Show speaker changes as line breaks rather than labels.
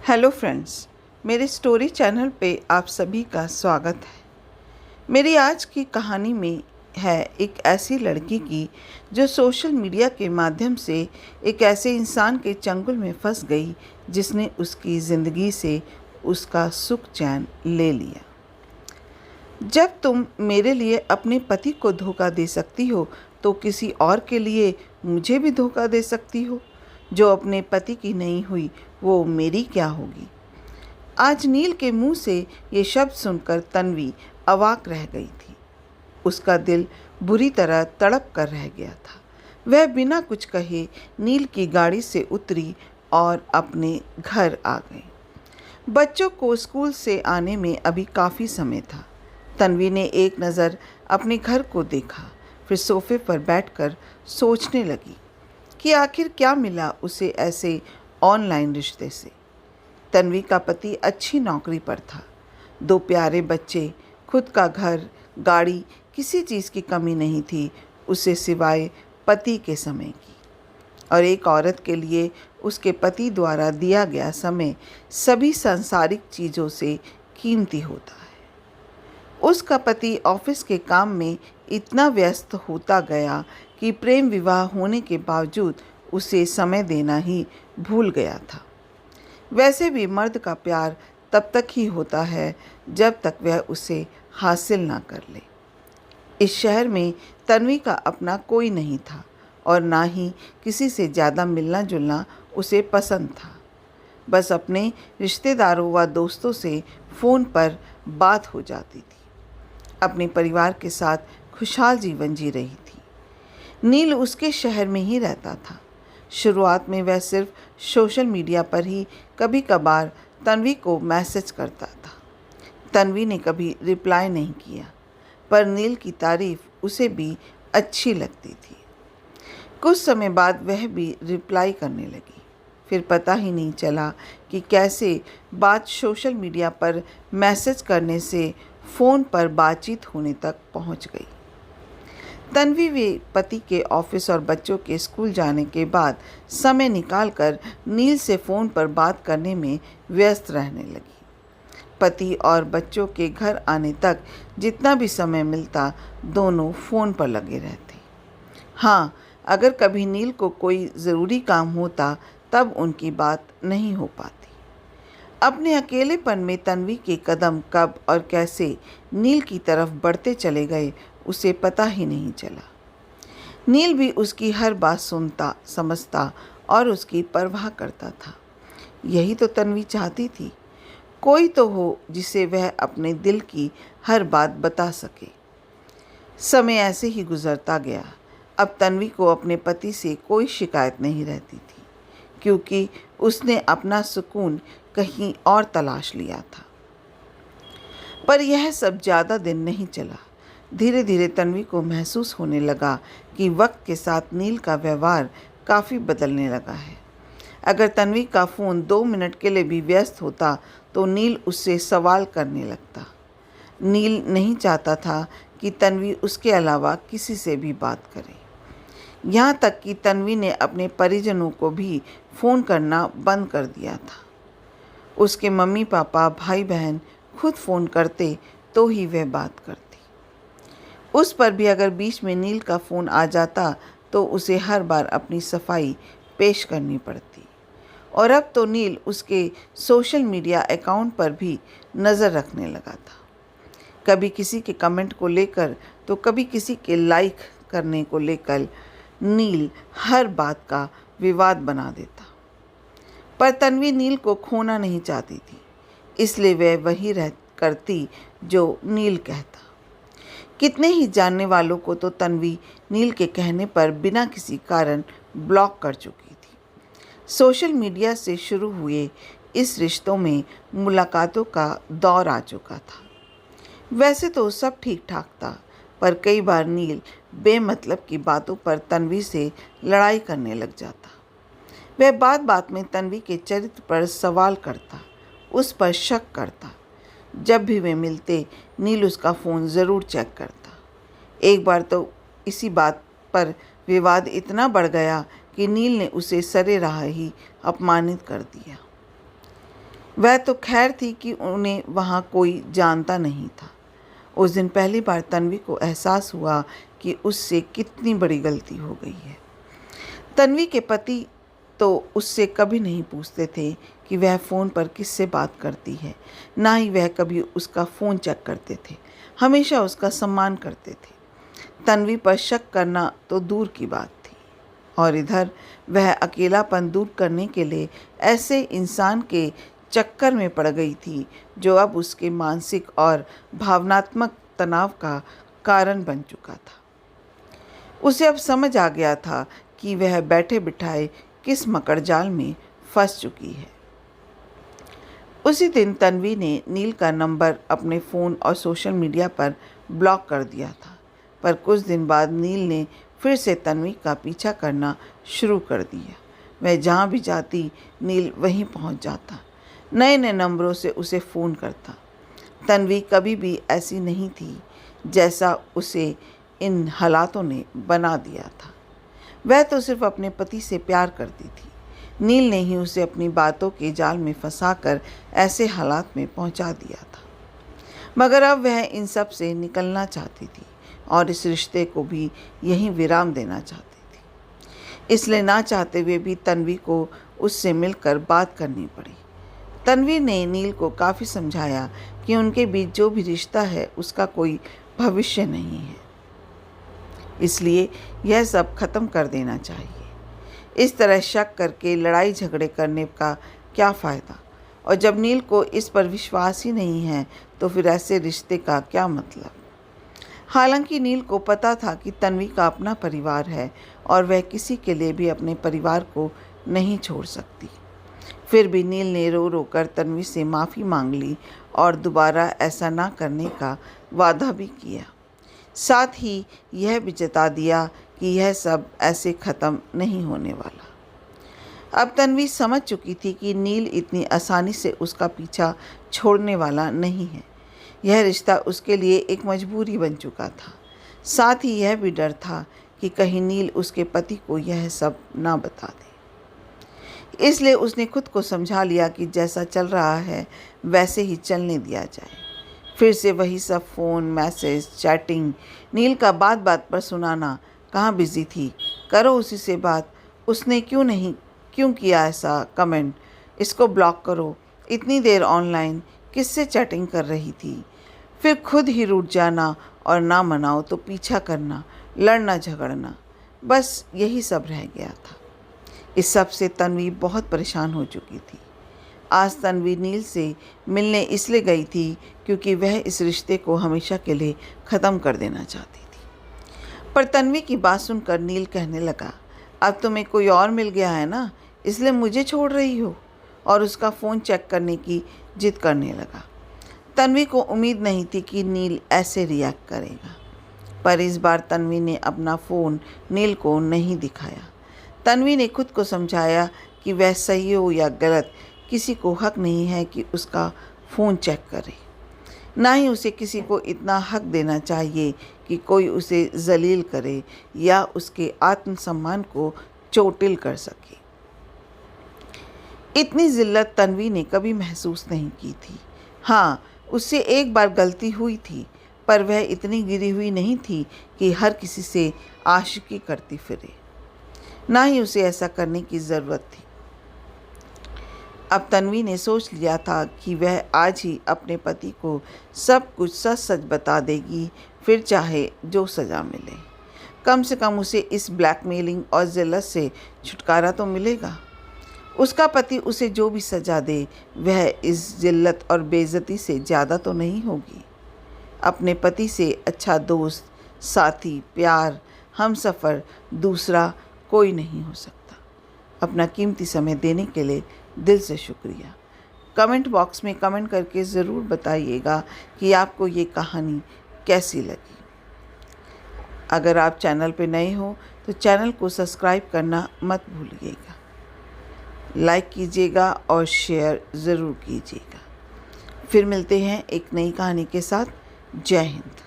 Hello friends, मेरे story channel पे आप सभी का स्वागत है। मेरी आज की कहानी में है एक ऐसी लड़की की जो सोशल मीडिया के माध्यम से एक ऐसे इंसान के चंगुल में फंस गई जिसने उसकी ज़िंदगी से उसका सुख चैन ले लिया। जब तुम मेरे लिए अपने पति को धोखा दे सकती हो तो किसी और के लिए मुझे भी धोखा दे सकती हो। जो अपने पति की नहीं हुई वो मेरी क्या होगी। आज नील के मुंह से ये शब्द सुनकर तन्वी अवाक रह गई थी। उसका दिल बुरी तरह तड़प कर रह गया था। वह बिना कुछ कहे नील की गाड़ी से उतरी और अपने घर आ गई। बच्चों को स्कूल से आने में अभी काफ़ी समय था। तन्वी ने एक नज़र अपने घर को देखा, फिर सोफे पर बैठकर सोचने लगी कि आखिर क्या मिला उसे ऐसे ऑनलाइन रिश्ते से। तन्वी का पति अच्छी नौकरी पर था, 2 प्यारे बच्चे, खुद का घर, गाड़ी, किसी चीज़ की कमी नहीं थी उसे सिवाय पति के समय की। और एक औरत के लिए उसके पति द्वारा दिया गया समय सभी सांसारिक चीज़ों से कीमती होता है। उसका पति ऑफिस के काम में इतना व्यस्त होता गया कि प्रेम विवाह होने के बावजूद उसे समय देना ही भूल गया था। वैसे भी मर्द का प्यार तब तक ही होता है जब तक वह उसे हासिल ना कर ले। इस शहर में तन्वी का अपना कोई नहीं था और ना ही किसी से ज़्यादा मिलना जुलना उसे पसंद था। बस अपने रिश्तेदारों व दोस्तों से फ़ोन पर बात हो जाती थी। अपने परिवार के साथ खुशहाल जीवन जी रही थी। नील उसके शहर में ही रहता था। शुरुआत में वह सिर्फ सोशल मीडिया पर ही कभी कभार तन्वी को मैसेज करता था। तन्वी ने कभी रिप्लाई नहीं किया, पर नील की तारीफ उसे भी अच्छी लगती थी। कुछ समय बाद वह भी रिप्लाई करने लगी। फिर पता ही नहीं चला कि कैसे बात सोशल मीडिया पर मैसेज करने से फ़ोन पर बातचीत होने तक पहुंच गई। तन्वी वे पति के ऑफिस और बच्चों के स्कूल जाने के बाद समय निकालकर नील से फ़ोन पर बात करने में व्यस्त रहने लगी। पति और बच्चों के घर आने तक जितना भी समय मिलता दोनों फ़ोन पर लगे रहते। हाँ, अगर कभी नील को कोई ज़रूरी काम होता तब उनकी बात नहीं हो पाती। अपने अकेलेपन में तन्वी के कदम कब और कैसे नील की तरफ बढ़ते चले गए उसे पता ही नहीं चला। नील भी उसकी हर बात सुनता, समझता और उसकी परवाह करता था। यही तो तन्वी चाहती थी, कोई तो हो जिसे वह अपने दिल की हर बात बता सके। समय ऐसे ही गुजरता गया। अब तन्वी को अपने पति से कोई शिकायत नहीं रहती थी, क्योंकि उसने अपना सुकून कहीं और तलाश लिया था। पर यह सब ज़्यादा दिन नहीं चला। धीरे धीरे तन्वी को महसूस होने लगा कि वक्त के साथ नील का व्यवहार काफ़ी बदलने लगा है। अगर तन्वी का फ़ोन 2 मिनट के लिए भी व्यस्त होता तो नील उससे सवाल करने लगता। नील नहीं चाहता था कि तन्वी उसके अलावा किसी से भी बात करे। यहाँ तक कि तन्वी ने अपने परिजनों को भी फ़ोन करना बंद कर दिया था। उसके मम्मी पापा, भाई बहन खुद फ़ोन करते तो ही वह बात करती। उस पर भी अगर बीच में नील का फ़ोन आ जाता तो उसे हर बार अपनी सफाई पेश करनी पड़ती। और अब तो नील उसके सोशल मीडिया अकाउंट पर भी नज़र रखने लगा था। कभी किसी के कमेंट को लेकर तो कभी किसी के लाइक करने को लेकर नील हर बात का विवाद बना देता। पर तन्वी नील को खोना नहीं चाहती थी, इसलिए वह वही रह करती जो नील कहता। कितने ही जानने वालों को तो तन्वी नील के कहने पर बिना किसी कारण ब्लॉक कर चुकी थी। सोशल मीडिया से शुरू हुए इस रिश्तों में मुलाकातों का दौर आ चुका था। वैसे तो सब ठीक ठाक था, पर कई बार नील बेमतलब की बातों पर तन्वी से लड़ाई करने लग जाता। वह बात बात में तन्वी के चरित्र पर सवाल करता, उस पर शक करता। जब भी वे मिलते नील उसका फ़ोन ज़रूर चेक करता। एक बार तो इसी बात पर विवाद इतना बढ़ गया कि नील ने उसे सरे राह ही अपमानित कर दिया। वह तो खैर थी कि उन्हें वहाँ कोई जानता नहीं था। उस दिन पहली बार तन्वी को एहसास हुआ कि उससे कितनी बड़ी गलती हो गई है। तन्वी के पति तो उससे कभी नहीं पूछते थे कि वह फ़ोन पर किससे बात करती है, ना ही वह कभी उसका फ़ोन चेक करते थे। हमेशा उसका सम्मान करते थे। तन्वी पर शक करना तो दूर की बात थी, और इधर वह अकेलापन दूर करने के लिए ऐसे इंसान के चक्कर में पड़ गई थी जो अब उसके मानसिक और भावनात्मक तनाव का कारण बन चुका था। उसे अब समझ आ गया था कि वह बैठे बिठाए किस मकड़जाल में फंस चुकी है। उसी दिन तन्वी ने नील का नंबर अपने फ़ोन और सोशल मीडिया पर ब्लॉक कर दिया था, पर कुछ दिन बाद नील ने फिर से तन्वी का पीछा करना शुरू कर दिया। वह जहाँ भी जाती नील वहीं पहुँच जाता, नए नए नंबरों से उसे फ़ोन करता। तन्वी कभी भी ऐसी नहीं थी जैसा उसे इन हालातों ने बना दिया था। वह तो सिर्फ अपने पति से प्यार करती थी। नील ने ही उसे अपनी बातों के जाल में फंसाकर ऐसे हालात में पहुंचा दिया था। मगर अब वह इन सब से निकलना चाहती थी और इस रिश्ते को भी यहीं विराम देना चाहती थी। इसलिए ना चाहते हुए भी तन्वी को उससे मिलकर बात करनी पड़ी। तन्वी ने नील को काफ़ी समझाया कि उनके बीच जो भी रिश्ता है उसका कोई भविष्य नहीं है, इसलिए यह सब खत्म कर देना चाहिए। इस तरह शक करके लड़ाई झगड़े करने का क्या फ़ायदा, और जब नील को इस पर विश्वास ही नहीं है तो फिर ऐसे रिश्ते का क्या मतलब। हालांकि नील को पता था कि तन्वी का अपना परिवार है और वह किसी के लिए भी अपने परिवार को नहीं छोड़ सकती। फिर भी नील ने रो रो कर तन्वी से माफ़ी मांग ली और दोबारा ऐसा ना करने का वादा भी किया। साथ ही यह भी जता दिया कि यह सब ऐसे ख़त्म नहीं होने वाला। अब तन्वी समझ चुकी थी कि नील इतनी आसानी से उसका पीछा छोड़ने वाला नहीं है। यह रिश्ता उसके लिए एक मजबूरी बन चुका था। साथ ही यह भी डर था कि कहीं नील उसके पति को यह सब ना बता दे। इसलिए उसने खुद को समझा लिया कि जैसा चल रहा है वैसे ही चलने दिया जाए। फिर से वही सब फ़ोन, मैसेज, चैटिंग, नील का बात बात पर सुनाना, कहाँ बिज़ी थी, करो उसी से बात, उसने क्यों किया ऐसा कमेंट, इसको ब्लॉक करो, इतनी देर ऑनलाइन किससे चैटिंग कर रही थी। फिर खुद ही रूठ जाना और ना मनाओ तो पीछा करना, लड़ना झगड़ना, बस यही सब रह गया था। इस सब से तन्वी बहुत परेशान हो चुकी थी। आज तन्वी नील से मिलने इसलिए गई थी क्योंकि वह इस रिश्ते को हमेशा के लिए ख़त्म कर देना चाहती थी। पर तन्वी की बात सुनकर नील कहने लगा, अब तुम्हें कोई और मिल गया है ना, इसलिए मुझे छोड़ रही हो, और उसका फ़ोन चेक करने की जिद करने लगा। तन्वी को उम्मीद नहीं थी कि नील ऐसे रिएक्ट करेगा, पर इस बार तन्वी ने अपना फ़ोन नील को नहीं दिखाया। तन्वी ने खुद को समझाया कि वह सही हो या गलत, किसी को हक नहीं है कि उसका फ़ोन चेक करे। ना ही उसे किसी को इतना हक देना चाहिए कि कोई उसे जलील करे या उसके आत्मसम्मान को चोटिल कर सके। इतनी ज़िल्लत तन्वी ने कभी महसूस नहीं की थी। हाँ, उससे एक बार गलती हुई थी, पर वह इतनी गिरी हुई नहीं थी कि हर किसी से आशिकी करती फिरे। ना ही उसे ऐसा करने की ज़रूरत थी। अब तन्वी ने सोच लिया था कि वह आज ही अपने पति को सब कुछ सच सच बता देगी, फिर चाहे जो सज़ा मिले। कम से कम उसे इस ब्लैकमेलिंग और ज़िल्लत से छुटकारा तो मिलेगा। उसका पति उसे जो भी सज़ा दे वह इस ज़िल्लत और बेइज्जती से ज़्यादा तो नहीं होगी। अपने पति से अच्छा दोस्त, साथी, प्यार, हमसफ़र दूसरा कोई नहीं हो सकता। अपना कीमती समय देने के लिए दिल से शुक्रिया। कमेंट बॉक्स में कमेंट करके ज़रूर बताइएगा कि आपको ये कहानी कैसी लगी। अगर आप चैनल पे नए हो तो चैनल को सब्सक्राइब करना मत भूलिएगा। लाइक कीजिएगा और शेयर ज़रूर कीजिएगा। फिर मिलते हैं एक नई कहानी के साथ। जय हिंद।